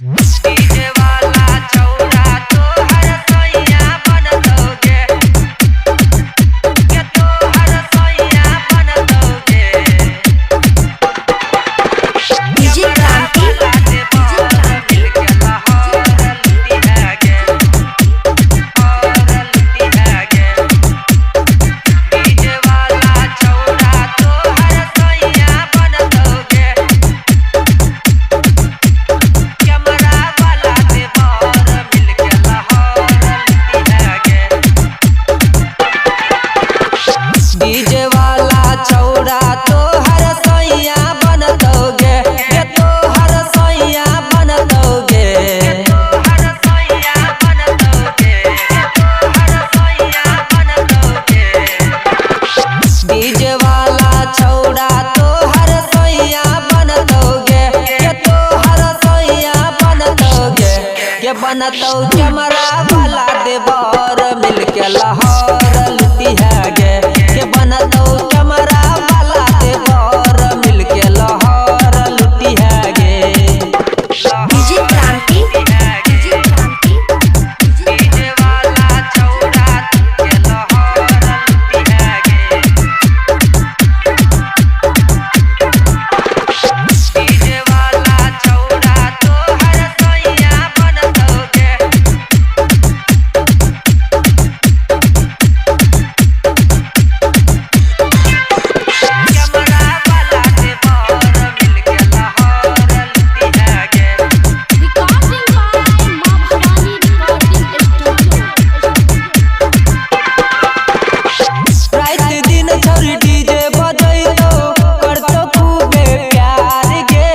DJ वाला चौड़ा तोहर सैया बनतोगे के तोहर सैया बनतोगे डीजे क्रांति मिलके लाहौर लुटी है गे और लुटी है गे डीजे वाला चौड़ा तोहर सैया बनतोगे कैमरा वाला देवर मिलके लाहौर लुटी है गे डीजे वाला चौड़ा तोहर सैया बनतोगे के तोहर सैया बनतोगे तोहर सैया बनतोगे तोहर सैया बनतोगे डीजे वाला चौड़ा तोहर सैया बनतोगे के तोहर सैया बनतोगे के बनतौ कैमरा वाला देवर मिलके लाहौर लुटी है गे के बनतौ कैमरा वाला देवर मिलके लाहौर लुटी है गे डीजे क्रांति डीजे वाला चौड़ा के लाहौर लुटी है गे डीजे वाला चौड़ा तोहर सैया बनतोगे कैमरा वाला देवर मिलके लाहौर लुटी है गे रिकॉर्डिंग बाय मां भवानी रिकॉर्डिंग स्टूडियो रात दिन छोरी डीजे बजैतो करतो खूबे प्यार गे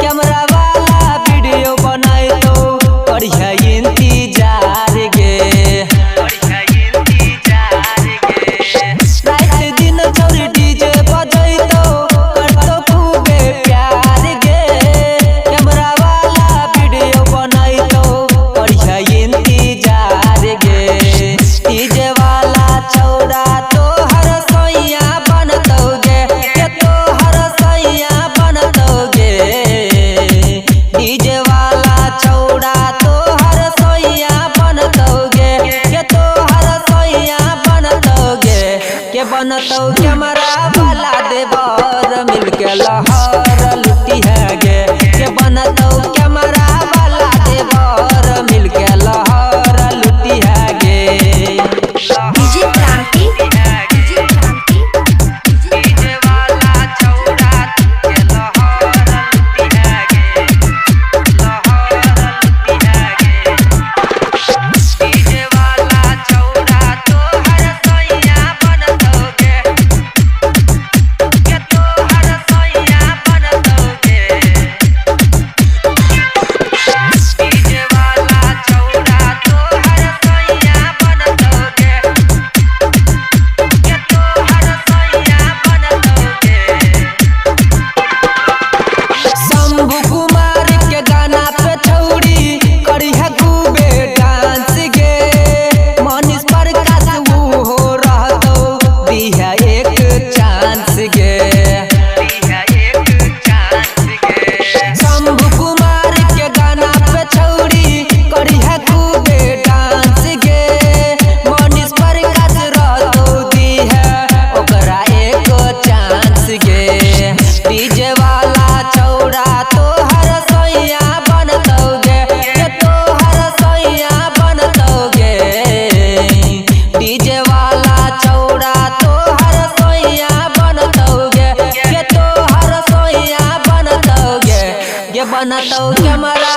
कैमरा वाला वीडियो बनाइतो करिया इंतजार गे रात दिन छोरी डीजे बजैतो करतो खूबे प्यार गे कैमरा वाला वीडियो बनाइतो करिया इंतजार गे डीजे वाला चौड़ा तोहर सैया बनतोगे के तोहर सैया बनतोगे डीजे वाला चौड़ा तोहर सैया बनतोगे के तोहर सैया बनतोगे के बनतौ कैमरा वाला देवर मिलके लाहौर लुटी है गे के बनतौ कैमरा वाला देवर मिलके लाहौर लुटी है गे डीजे क्रांति डीजे वाला चौड़ा के लाहौर लुटी है गे लाहौर लुटी है गे डीजे वाला चौड़ा तोहर सैया बनतोगे के तोहर सैया बनतोगे डीजे वाला चौड़ा तोहर सैया बनतोगे के तोहर सैया बनतोगे शंभू कुमार के गाना पे छौड़ी करी है खूबे डांस गे मनीष प्रकाश वो हो रहतो दिया एक चांस गे शंभू कुमार के गाना पे छौड़ी करी है खूबे डांस गे मनीष प्रकाश रहतो दिया ओकरा एक चांस गे डीजे वाला चौड़ा तोहर सैया बनतोगे के तोहर सैया बनतोगे डीजे वाला चौड़ा तोहर सैया बनतोगे के तोहर सैया बनतोगे के बनतौ कैमरा